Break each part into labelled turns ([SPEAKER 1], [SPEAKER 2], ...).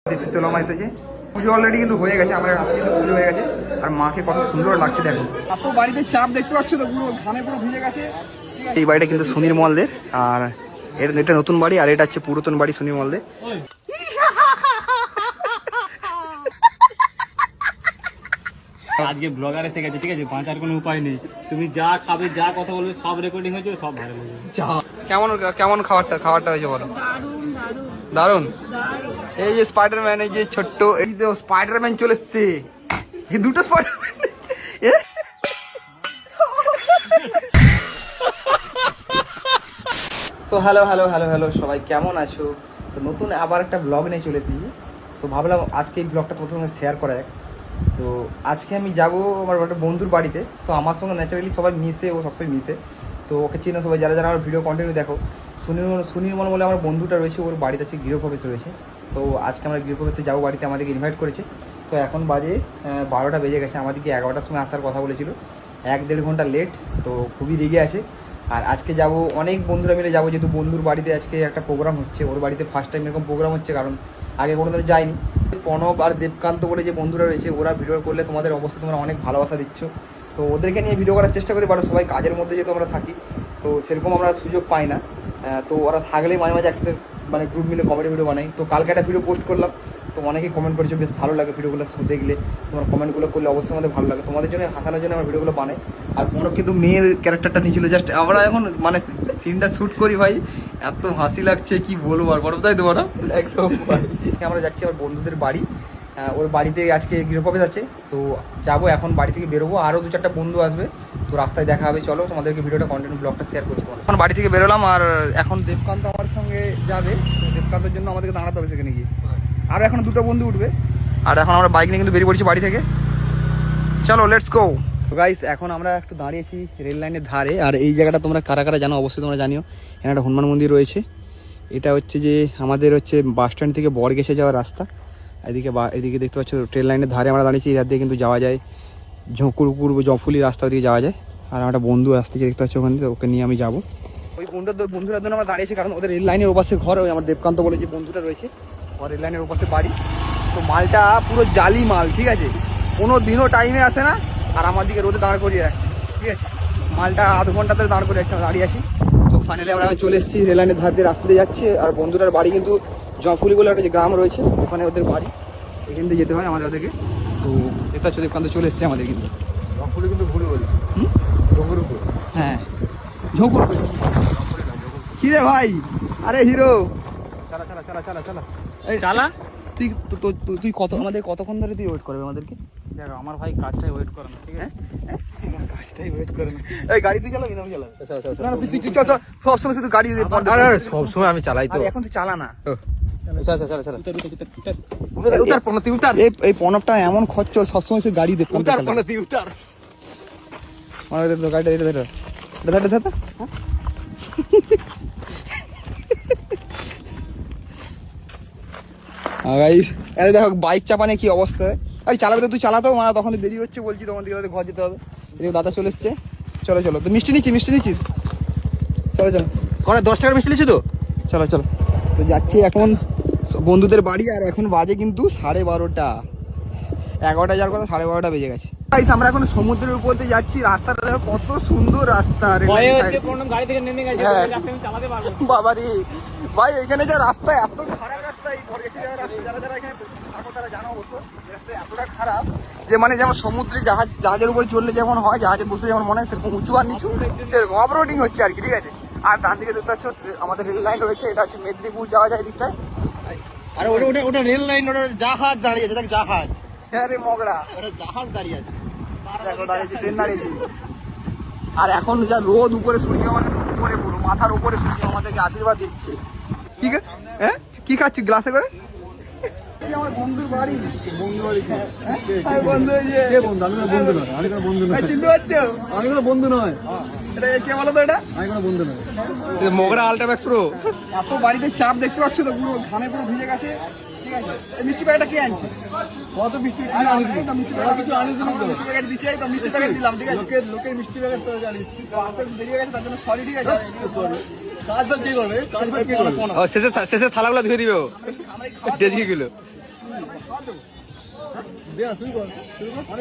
[SPEAKER 1] শীতলা মা এসেছে, পুজো অলরেডি কিন্তু হয়ে গেছে, আমার রাত্রে কিন্তু পুজো হয়ে গেছে। আর মাকে কত সুন্দর লাগছে দেখো, এত বাড়িতে চাপ দেখতে পাচ্ছ তো, পুরো ধানে পুরো ভিজে গেছে। এই বাড়িটা কিন্তু সুনীল মলদের, আর এটা নতুন বাড়ি, আর এটা হচ্ছে পুরাতন বাড়ি সুনীল মলদের।
[SPEAKER 2] আজকে ব্লগার এসে গেছে, ঠিক আছে, বাঁচার কোনো উপায় নেই। তুমি যা খাবে, যা কথা বলবে, সব রেকর্ডিং হয়েছে, সব ভাইরাল হয়ে যাবে।
[SPEAKER 1] কেমন কেমন খাবারটা হয়েছে বলো? দারুন। এই যে স্পাইডারম্যান, এই যে ছোট্ট, এই যে স্পাইডারম্যান চলে এসছে, এই দুটো স্পাইডারম্যান। সো হ্যালো সবাই কেমন আছো? সো নতুন আবার একটা ব্লগ নিয়ে চলে এসেছি। সো ভাবলাম আজকে এই ব্লগটা প্রথমে শেয়ার করা যাক। তো আজকে আমি যাবো আমার একটা বন্ধুর বাড়িতে। সো আমার সঙ্গে ন্যাচারালি সবাই মিশে, ও সবসময় মিশে, তো ওকে চিনো সবাই, যারা যারা আমার ভিডিও কন্টিনিউ দেখো। সুনীল বলে আমার বন্ধুটা রয়েছে, ওর বাড়িতে আছে গৃহপ্রবেশ রয়েছে। তো আজকে আমরা গৃহপ্রবেশে যাবো, বাড়িতে আমাদেরকে ইনভাইট করেছে। তো এখন বাজে 12টা বেজে গেছে, আমাদেরকে 11টার সময় আসার কথা বলেছিল, 1-1.5 ঘন্টা লেট। তো খুবই রেগে আছে। আর আজকে যাব অনেক বন্ধুরা মিলে যাবো, যেহেতু বন্ধুর বাড়িতে আজকে একটা প্রোগ্রাম হচ্ছে, ওর বাড়িতে ফার্স্ট টাইম এরকম প্রোগ্রাম হচ্ছে, কারণ আগে কোনোদিন যাইনি। প্রণব আর দেবকান্ত বলে যে বন্ধুরা রয়েছে, ওরা ভিডিও করলে তোমাদের অবশ্যই তোমরা অনেক ভালোবাসা দিচ্ছ। সো ওদেরকে নিয়ে ভিডিও করার চেষ্টা করি, বাট সবাই কাজের মধ্যে যেহেতু আমরা থাকি, তো সেরকম আমরা সুযোগ পাই না। তো ওরা থাকলেই মাঝে মাঝে একসাথে মানে গ্রুপ মিলে কমেডি ভিডিও বানাই। তো কালকে একটা ভিডিও পোস্ট করলাম, তো অনেকেই কমেন্ট করেছো, বেশ ভালো লাগে ভিডিওগুলো দেখলে, তোমার কমেন্টগুলো করলে অবশ্যই আমাদের ভালো লাগে। তোমাদের জন্য হাসানোর জন্য আমরা ভিডিওগুলো বানাই। আর কোনো কিন্তু মেয়ের ক্যারেক্টারটা নিয়েছিল, জাস্ট আমরা এখন মানে সিনটা শ্যুট করি ভাই, এত হাসি লাগছে কি বলবো। আর বড় তাই তো বড় একদম। আমরা যাচ্ছি আমার বন্ধুদের বাড়ি, ওর বাড়িতে আজকে গৃহপ্রবেশ আছে। তো যাবো, এখন বাড়ি থেকে বেরোবো, আরও 2-4টা বন্ধু আসবে, তো রাস্তায় দেখা হবে। চলো তোমাদেরকে ভিডিওটা কন্টিনিউ ব্লগটা শেয়ার করছি। এখন বাড়ি থেকে বেরোলাম, আর এখন দেবকান্ত আমার সঙ্গে যাবে। তো দেবকান্তের জন্য আমাদেরকে দাঁড়াতে হবে সেখানে গিয়ে, আর এখন 2টো বন্ধু উঠবে। আর এখন আমরা বাইক নিয়ে কিন্তু বেরিয়ে পড়ছি বাড়ি থেকে। চলো লেটস গো গাইস। এখন আমরা একটু দাঁড়িয়েছি রেল লাইনের ধারে, আর এই জায়গাটা তোমরা কারা কারা জানো অবশ্যই তোমরা জানিও। এখানে একটা হনুমান মন্দির রয়েছে। এটা হচ্ছে যে আমাদের হচ্ছে বাস স্ট্যান্ড থেকে বড়গেছে যাওয়ার রাস্তা। এদিকে দেখতে পাচ্ছ ট্রেন লাইনের ধারে আমরা দাঁড়িয়েছি, এধার দিয়ে কিন্তু যাওয়া যায় ঝুঁকুরপুর জফুলি রাস্তা দিয়ে যাওয়া যায়। আর একটা বন্ধু আসতে দেখতে পাচ্ছ ওখানে, ওকে নিয়ে আমি যাবো। ওই বন্ধুরা জন্য আমরা দাঁড়িয়েছি, কারণ ওদের রেল লাইনের ওপাশে ঘর, ওই আমার দেবকান্ত বলে যে বন্ধুটা রয়েছে, ওর রেল লাইনের ওপাশে বাড়ি। তো মালটা পুরো জালি মাল, ঠিক আছে, কোনো দিনও টাইমে আসে না, আর আমার দিকে রোদে দাঁড় করিয়ে রাখছে, ঠিক আছে। মালটা আধ ঘন্টাতে দাঁড় করে রাখছে, আমরা দাঁড়িয়ে আছি। তো ফাইনালি আমরা চলে এসেছি রেল লাইনের ধার দিয়ে রাস্তা দিয়ে যাচ্ছি। আর বন্ধুরার বাড়ি কিন্তু জফুলি বলে একটা যে গ্রাম রয়েছে, ওখানে ওদের বাড়ি, এখান দিয়ে যেতে হয় আমাদের ওদেরকে। তো এটা চলে দেবকান্ত চলে এসছে আমাদের, কিন্তু জফুলি কিন্তু ভুলে বলি ঝুঁকুরপুর, হ্যাঁ ঝুঁকুরপুর। কি রে ভাই, আরে হিরো চালা চালা চালা চালা চালা এই
[SPEAKER 2] চালা।
[SPEAKER 1] তুই কতক্ষণ ধরে তুই ওয়েট করবে আমাদেরকে?
[SPEAKER 2] দেখো আমার ভাই কাজটাই ওয়েট করে না, ঠিক আছে,
[SPEAKER 1] কাজটাই ওয়েট করে না। এই গাড়ি তুই চালাবি না আমি চালাবো? না না তুই চল সবসময় শুধু গাড়ি
[SPEAKER 2] সবসময় আমি চালাই তো,
[SPEAKER 1] এখন তুই চালা না।
[SPEAKER 2] এই
[SPEAKER 1] পনপটা এমন খরচ, সবসময় সে গাড়ি দেখ গাড়িটা দেখো বাইক চাপানে কি অবস্থা। আরে চালাবে তো, তুই চালাতো, মানে তখন দেরি হচ্ছে বলছি, তখন দিকে ঘর যেতে হবে। এদিকে দাদা চলে এসছে। চলো তো মিষ্টি নিচ্ছিস? চলো
[SPEAKER 2] 10 টাকার মিষ্টি নিচ্ছি তো।
[SPEAKER 1] চলো তো যাচ্ছি এখন বন্ধুদের বাড়ি। আর এখন বাজে কিন্তু 12:30, 11টা যাওয়ার কথা, 12:30 বেজে গেছে। আমরা এখন সমুদ্রের উপর দিয়ে যাচ্ছি, রাস্তাটা দেখো কত সুন্দর রাস্তা।
[SPEAKER 2] গাড়ি থেকে নেমে গেছে, চালাতে পারবো
[SPEAKER 1] বাবারে ভাই, এখানে যে রাস্তা এত খারাপ রাস্তা, এই বর্গেছে যাওয়ার রাস্তা, যারা এখানে থাকো তারা জানো অবশ্য, রাস্তা এতটা খারাপ যে মানে যেমন সমুদ্রে জাহাজের উপরে চললে যেমন হয়, জাহাজে বসে যেমন মনে হয় সেরকম উঁচু আর নিচু, সেরকম অফরোডিং হচ্ছে আর কি, ঠিক আছে। আর ডান দিকে দেখতে পাচ্ছ আমাদের রেল লাইন রয়েছে, এটা হচ্ছে মেদিনীপুর যাওয়া যায় দিকটায়।
[SPEAKER 2] আরে ওটা রেল লাইন, ওটা জাহাজ দাঁড়িয়ে আছে, দেখ জাহাজ।
[SPEAKER 1] হ্যাঁ রে মগড়া,
[SPEAKER 2] ওটা জাহাজ দাঁড়িয়ে আছে,
[SPEAKER 1] দেখো দাঁড়িয়েছি, ট্রেন দাঁড়িয়েছি। আর এখন যা রোদ, উপরে সূর্য আমাদের উপরে, পুরো মাথার উপরে সূর্য আমাদেরকে আশীর্বাদ দিচ্ছে। কি খাচ্ছি গ্লাসে করে? আমার বন্ধুর বাড়ি, বন্ধু নয়, এটা কে বলো তো? এটা মগরা আল্ট্রাম্যাক্স প্রো। এত বাড়িতে চাপ দেখতে পাচ্ছ তো, পুরো ধানে পুরো ভিজে গেছে, ঠিক আছে। মিষ্টি প্যাকেটটা কে আনছে? কত মিষ্টি প্যাকেট দিচ্ছে, তো মিষ্টি প্যাকেট দিলাম, ঠিক আছে। লোকের মিষ্টি প্যাকেট তো জানিস, দেরি হয়ে গেছে তার জন্য সরি, ঠিক আছে। কাজ বাজ কি করবে? শেষে থালাগুলো ধুয়ে দিবে, ও গেলো।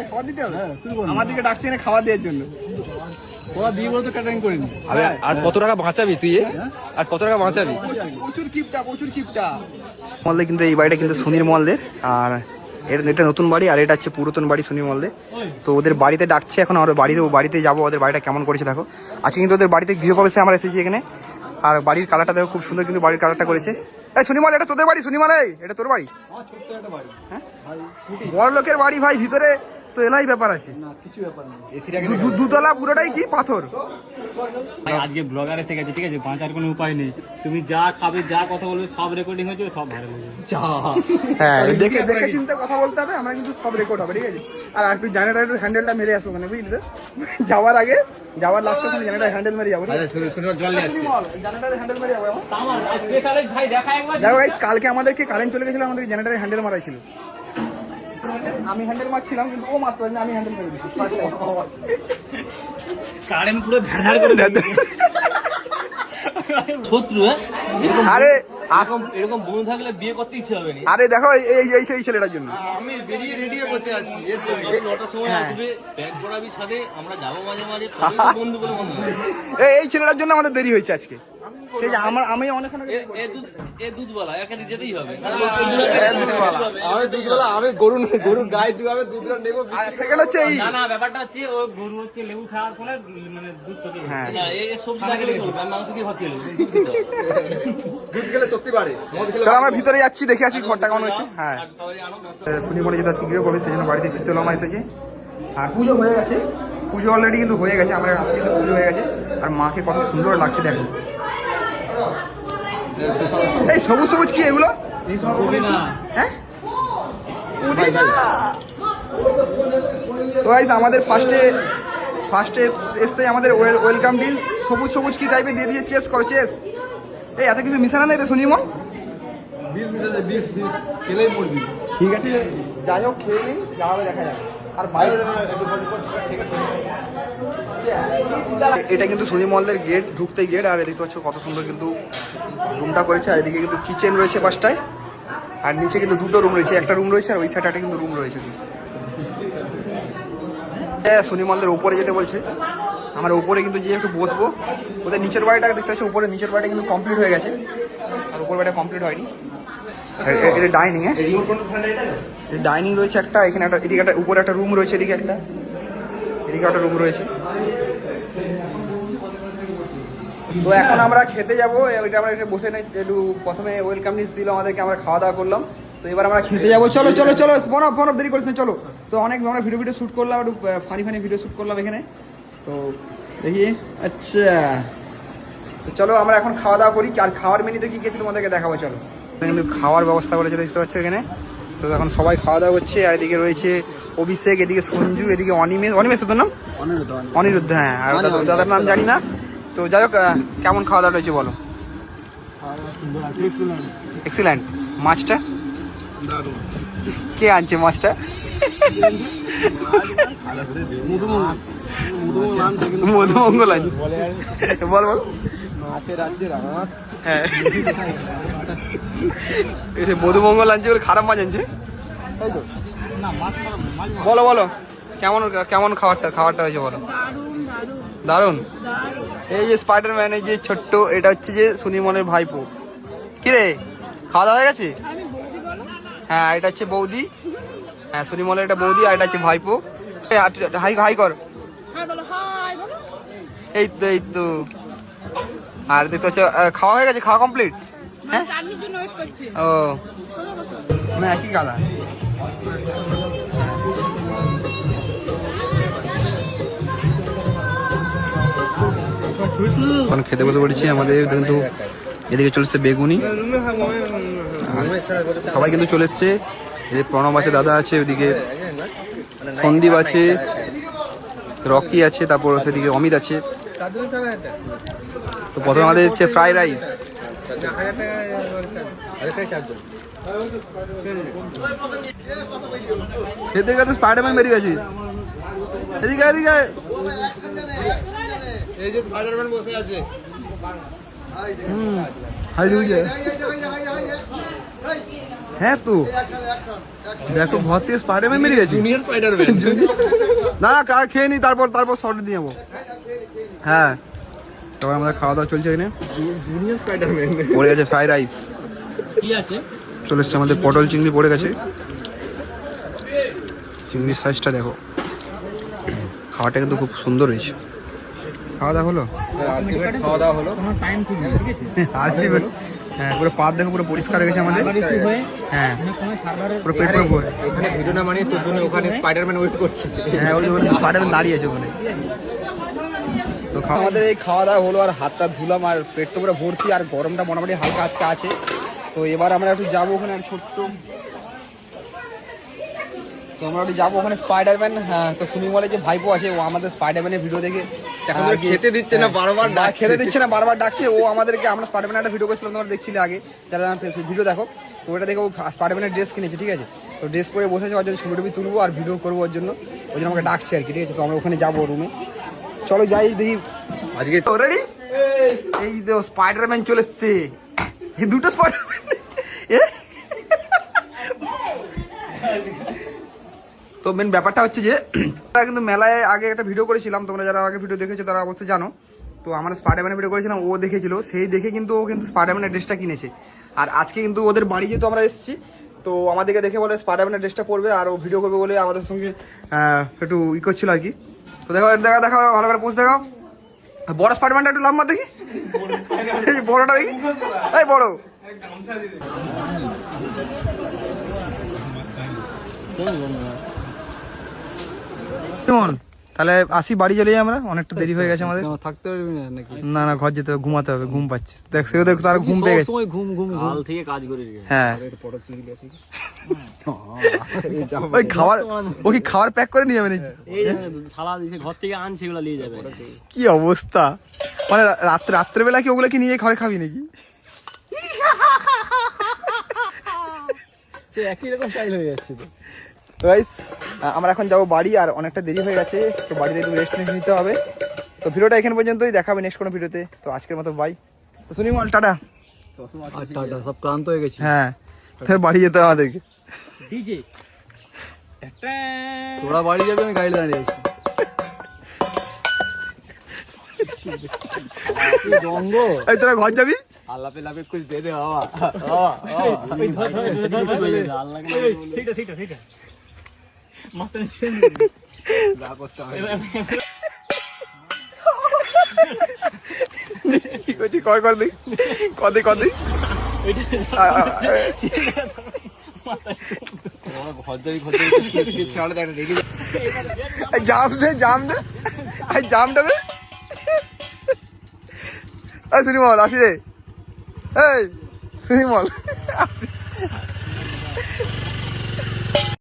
[SPEAKER 1] খাবার দিতে হবে আমার দিকে ডাকছে না খাবার দেওয়ার জন্য।
[SPEAKER 2] ওরা দিয়ে বলতো ক্যাটারিং করিনি।
[SPEAKER 3] আর কত টাকা বাঁচাবি তুই আর কত টাকা বাঁচাবি?
[SPEAKER 1] প্রচুর কিপটা মলদে কিন্তু এই বাড়িটা কিন্তু সুনীল মলদের, আর এটা নতুন বাড়ি আর এটা হচ্ছে পুরাতন বাড়ি সুনীল মলদে। তো ওদের বাড়িতে ডাকছে এখন, আর বাড়িতে যাবো, ওদের বাড়িটা কেমন করেছে দেখো। আজকে কিন্তু ওদের বাড়িতে গৃহপ্রবেশে আমরা এসেছি এখানে, আর বাড়ির কালারটা দেখো খুব সুন্দর কিন্তু বাড়ির কালারটা করেছে। এই সুনিমল, এটা তোদের বাড়ি? সুনিমল, এটা তোর বাড়ি? হ্যাঁ, বড় লোকের বাড়ি ভাই, ভিতরে তো এলাই ব্যাপার আছে, দুতলা পুরোটাই কি পাথর।
[SPEAKER 2] ভাই আজকে ব্লগার এসে গেছে, ঠিক আছে, বাঁচার কোনো উপায় নেই। তুমি যা খাবে, যা কথা বলবে, সব রেকর্ডিং হয়েছে, সব ভাইরাল হয়ে যাবে।
[SPEAKER 1] হ্যাঁ, দেখে চিন্তে কথা বলতে হবে, আমরা কিন্তু সব রেকর্ড হবে, ঠিক আছে। আর একটু জেনারেটর হ্যান্ডেলটা মেরে আসবো মানে, বুঝলি তো, যাওয়ার আগে, যাওয়ার লাস্টে কোনো জেনারেটর হ্যান্ডেল মেরে যাবো, জেনারেটর হ্যান্ডেল মেরে যাবো। দেখো গাইস, কালকে আমাদেরকে কারেন্ট চলে গেছিল, আমাদেরকে জেনারেটর হ্যান্ডেল মারাই ছিল। আমি হ্যান্ডেল মারছিলাম কিন্তু ও মারতে পারেনি, আমি হ্যান্ডেল মেরে দিচ্ছি।
[SPEAKER 2] কারেন্ট পুরো ধার করে শত্রু।
[SPEAKER 1] আরে
[SPEAKER 2] এরকম বন্ধু থাকলে বিয়ে করতে ইচ্ছে হবে না।
[SPEAKER 1] আরে দেখো এই সেই ছেলেটার জন্য
[SPEAKER 2] আমি বেরিয়ে রেডি হয়ে বসে আছি, এর জন্য 9টার সময় আসবে, ব্যাগ পড়াবি সাথে, আমরা যাবো মাঝে মাঝে, বন্ধু বলে মনে হয়।
[SPEAKER 1] এই ছেলেটার জন্য আমাদের দেরি হয়েছে আজকে, ঠিক আছে। আমি অনেকক্ষণ
[SPEAKER 2] এ দুধওয়ালা একে যেতেই হবে।
[SPEAKER 3] আমি দুধওয়ালা, আমি গরুর গায়ে দুধ দুধটা নেবো।
[SPEAKER 1] সেকেন্ড হচ্ছে এই
[SPEAKER 2] না ব্যাপারটা হচ্ছে ও গরু হচ্ছে লেবু খাওয়ার ফলে মানে দুধ থেকে
[SPEAKER 1] হ্যাঁ।
[SPEAKER 2] না এই সবজি থাকলে চলবে, আমি মাংস দিয়ে ভাত খেয়ে নেবো।
[SPEAKER 3] দুধ খেলে শক্তি বাড়ে, মদ খেলে।
[SPEAKER 1] চলো আমরা ভিতরে যাচ্ছি, দেখে আসি ঘরটা কেমন হচ্ছে। হ্যাঁ, শুনি মনে যেটা আজকে গৃহ প্রবেশ, সেই জন্য বাড়িতে শীতলমা এসেছে। আর পুজো হয়ে গেছে, পুজো অলরেডি কিন্তু হয়ে গেছে, আমরা আসছি কিন্তু পুজো হয়ে গেছে। আর মাকে কত সুন্দর লাগছে দেখো। এই সবুজ সবুজ কি এগুলো? হ্যাঁ, তো গাইস আমাদের ফার্স্টে এসতে আমাদের ওয়েলকাম ড্রিঙ্কস সবুজ সবুজ কি টাইপের দিয়ে দিয়ে চেস করো, চেস। এই এত কিছু মিশানো নেই তো সুনিমন,
[SPEAKER 3] বিষ খেলেই মরবি।
[SPEAKER 1] ঠিক আছে, যাই হোক খেয়ে নিন, যা হবে দেখা যাবে। আর বাইরে এটা কিন্তু সুনিমলের গেট, ঢুকতেই গেট। আর দেখতে পাচ্ছ কত সুন্দর কিন্তু রুমটা করেছে। আর এদিকে কিন্তু কিচেন রয়েছে পাশটায়, আর নিচে কিন্তু দুটো রুম রয়েছে, একটা রুম রয়েছে আর ওই সাইডে একটা কিন্তু রুম রয়েছে। হ্যাঁ, সুনিমলের উপরে যেতে বলছে, আমরা উপরে কিন্তু যে একটু বসবো। ওদের নিচের বাড়িটা দেখতে পাচ্ছি, উপরে নিচের বাড়িটা কিন্তু কমপ্লিট হয়ে গেছে, আর উপর বাড়িটা কমপ্লিট হয়নি। এটা ডাইনিং, হ্যাঁ ডাইনিং রয়েছে একটা, এখানে একটা, এদিকে একটা, উপরে একটা রুম রয়েছে, এদিকে একটা একটা রুম রয়েছে। তো এখন আমরা খেতে যাবো, ওইটা আমরা এখানে বসে নেই, একটু প্রথমে ওয়েলকাম ড্রিঙ্কস দিল আমাদেরকে, আমরা খাওয়া দাওয়া করলাম। তো এবার আমরা খেতে যাবো, চলো চলো চলো, বনব দেরি করিস না, চলো। তো অনেক আমরা ভিডিও শ্যুট করলাম, একটু ফানি ভিডিও শ্যুট করলাম এখানে। তো দেখি, আচ্ছা তো চলো আমরা এখন খাওয়া দাওয়া করি। আর খাওয়ার মেনুতে কি গেছিল তোমাদেরকে দেখাবো, চলো। কিন্তু খাওয়ার ব্যবস্থা করেছে দেখতে পাচ্ছ এখানে। তো এখন সবাই খাওয়া দাওয়া করছে, আর এদিকে রয়েছে অভিষেক, এদিকে সঞ্জু, এদিকে অনিমেষ তোর নাম? অনিরুদ্ধ, হ্যাঁ। আর দাদার নাম জানি না। তো যাই হোক, কেমন খাওয়া দাওয়া হয়েছে বলো? এক্সিলেন্ট। মাছটা কে আনছে? মাছটা মধুমঙ্গল আনছে, বল বল। হ্যাঁ, মধুমঙ্গল আনছে বলে খারাপ মাছ আনছে, তাই তো? বলো বলো, কেমন খাবারটা হয়েছে বলো? দারুন। এই যে স্পাইডারম্যান, এই যে ছোট্ট, এটা হচ্ছে যে সুনিমনের ভাইপো। কিরে, খাওয়া দাওয়া হয়ে গেছে? হ্যাঁ, এটা হচ্ছে বৌদি, হ্যাঁ সুনিমনের এটা বৌদি, আর এটা হচ্ছে ভাইপো। হাই কর, এই তো। আর দেখতে হচ্ছে খাওয়া হয়ে গেছে, খাওয়া কমপ্লিট। হ্যাঁ, ও না, একই কালার। এখন খেতে বসে পড়েছি আমাদের, কিন্তু এদিকে চলে এসছে বেগুনি, সবাই কিন্তু চলে এসছে। এদিকে প্রণব আছে, দাদা আছে, ওদিকে সন্দীপ আছে, রকি আছে, তারপর সেদিকে অমিত আছে। তো প্রথমে আমাদের হচ্ছে ফ্রাই রাইস। খেতে খেতে স্পাইডারম্যান বেরিয়ে গেছি। এদিকে
[SPEAKER 3] এই যে স্পাইডারম্যান বসে আছে।
[SPEAKER 1] হাই হ্যাঁ তো দেখো ঘর থেকে স্পাইডারম্যান বেরিয়ে গেছে।
[SPEAKER 3] Junior Spiderman.
[SPEAKER 1] না না খেয়ে নি, তারপর শর্ট দিয়ে যাবো। হ্যাঁ তারপর আমাদের খাওয়া দাওয়া চলছে এখানে।
[SPEAKER 3] Junior Spiderman.
[SPEAKER 1] পড়ে গেছে ফ্রাইড রাইস,
[SPEAKER 2] কি আছে?
[SPEAKER 1] চলে এসছে আমাদের পটল চিংড়ি পড়ে গেছে। চিংড়ির সাইজটা দেখো, খাওয়াটা কিন্তু খুব সুন্দর হয়েছে। খাওয়া দাওয়া হলো?
[SPEAKER 3] আলটিমেট খাওয়া দাওয়া হলো।
[SPEAKER 2] তোমার টাইম ঠিক নেই, ঠিক আছে?
[SPEAKER 1] আর কি বলো? হ্যাঁ পুরো পাত দেখো পুরো পরিষ্কার হয়ে গেছে আমাদের।
[SPEAKER 2] সার্ভার ইস্যু হয়ে
[SPEAKER 1] হ্যাঁ
[SPEAKER 2] অনেক সময় সার্ভারের
[SPEAKER 1] পুরো পেট পুরো ভরে।
[SPEAKER 3] এখানে ভিডিও না মানে তোর জন্য ওখানে স্পাইডারম্যান ওয়েট করছে।
[SPEAKER 1] হ্যাঁ ওই স্পাইডারম্যান দাঁড়িয়ে আছে ওখানে। তো আমাদের এই খাওয়া দাওয়া হলো, আর হাতটা ধুলাম, আর পেট তো পুরো ভর্তি, আর গরমটা মোটামুটি হালকা আজকে আছে। তো এবার আমরা একটু যাবো ওখানে, আর ছোট্ট তো আমরা একটু যাবো ওখানে স্পাইডারম্যান। হ্যাঁ তো সুমি বলে যে ভাইপো আছে, ও আমাদের স্পাইডারম্যানের ভিডিও দেখে
[SPEAKER 3] এখন তো খেতে দিচ্ছে না, বারবার ডাকছে।
[SPEAKER 1] খেতে দিচ্ছে না, বারবার ডাকছে। ও আমাদেরকে, আমরা স্পাইডারম্যানের একটা ভিডিও করছিলাম, তোমরা দেখছিলে আগে যারা ভিডিও দেখো, তো ওটা দেখে ও স্পাইডারম্যানের ড্রেস কিনেছে, ঠিক আছে? তো ড্রেস পরে বসেছে, ওর জন্য ছবি টবি তুলবো আর ভিডিও করবো ওর জন্য, ওই জন্য আমাকে ডাকছে আর কি, ঠিক আছে? তো আমরা ওখানে যাবো রুমে, চলো যাই দেখি।
[SPEAKER 3] আজকে
[SPEAKER 1] রেডি? এই তো স্পাইডারম্যান চলে এসছে, এই দুটো স্পাইডারম্যান। তো মেন ব্যাপারটা হচ্ছে যে আমরা কিন্তু মেলায় আগে একটা ভিডিও করেছিলাম, তোমরা যারা আগে ভিডিও দেখেছো তারা অবশ্যই জানো। তো আমরা স্পাইডারম্যানের ভিডিও করেছিলাম, ও দেখেছিল, সেই দেখে কিন্তু ও কিন্তু স্পাইডারম্যানের ড্রেসটা কিনেছে। আর আজকে কিন্তু ওদের বাড়ি যেহেতু আমরা এসেছি, তো আমাদেরকে দেখে বলে স্পাইডারম্যানের ড্রেসটা পরবে আর ও ভিডিও করবে বলে আমাদের সঙ্গে একটু ই করছিল আর কি। তো দেখো দেখা ভালো করে পোস্ট দেখাও। বড় স্পাইডারম্যানটা একটু লম্বা দেখি, এই বড়টা দেখি, এই বড়। কেমন? তাহলে আসি, বাড়ি চলে যাই আমরা, অনেকটা দেরি হয়ে গেছে আমাদের।
[SPEAKER 3] থাকতে পারবি না নাকি?
[SPEAKER 1] না না ঘর যেতে হবে, ঘুমাতে হবে, ঘুম পাচ্ছিস দেখ, সেও দেখ তার ঘুম পেয়ে গেছে।
[SPEAKER 3] সময় ঘুম ঘুম
[SPEAKER 2] কাল থেকে কাজ করে
[SPEAKER 1] হ্যাঁ
[SPEAKER 3] পটল চিংড়ি আছে।
[SPEAKER 1] ওই খাবার, ও কি খাবার প্যাক করে নিয়ে যাবে নাকি?
[SPEAKER 2] এই থালা দিছে ঘর থেকে আনছে, এগুলো নিয়ে যাবে।
[SPEAKER 1] কি অবস্থা, মানে রাত্রেবেলা কি ওগুলো কি নিয়ে ঘরে খাবি নাকি?
[SPEAKER 3] একই রকম স্টাইল হয়ে যাচ্ছে তো।
[SPEAKER 1] তো গাইস আমরা এখন যাবো বাড়ি, আর অনেকটা দেরি হয়ে গেছে, তো বাড়িতে একটু রেস্ট নিতে হবে। তো ভিডিওটা এখানে পর্যন্তই, দেখাবে নেক্সট কোনো ভিডিওতে। তো আজকের মতো বাই, তো শুনি মল টাটা।
[SPEAKER 3] টাটা, সব ক্লান্ত হয়ে গেছি।
[SPEAKER 1] হ্যাঁ তাহলে বাড়ি যেতে হবে আমাদেরকে।
[SPEAKER 2] ডিজে
[SPEAKER 3] তোরা বাড়ি যাবে, আমি গাড়ি দাঁড়িয়ে আছি।
[SPEAKER 1] এই তোরা ঘর যাবি?
[SPEAKER 3] আল্লাহ পে লাভে কুছ দে দে বাবা।
[SPEAKER 1] কি করছি, কর দিই, কদে
[SPEAKER 3] ঘর যাবি ছাড়া দেখ রেডি।
[SPEAKER 1] জাম দে জামটা দে। এই সুনিমল আসি রে, এই সুনিমল।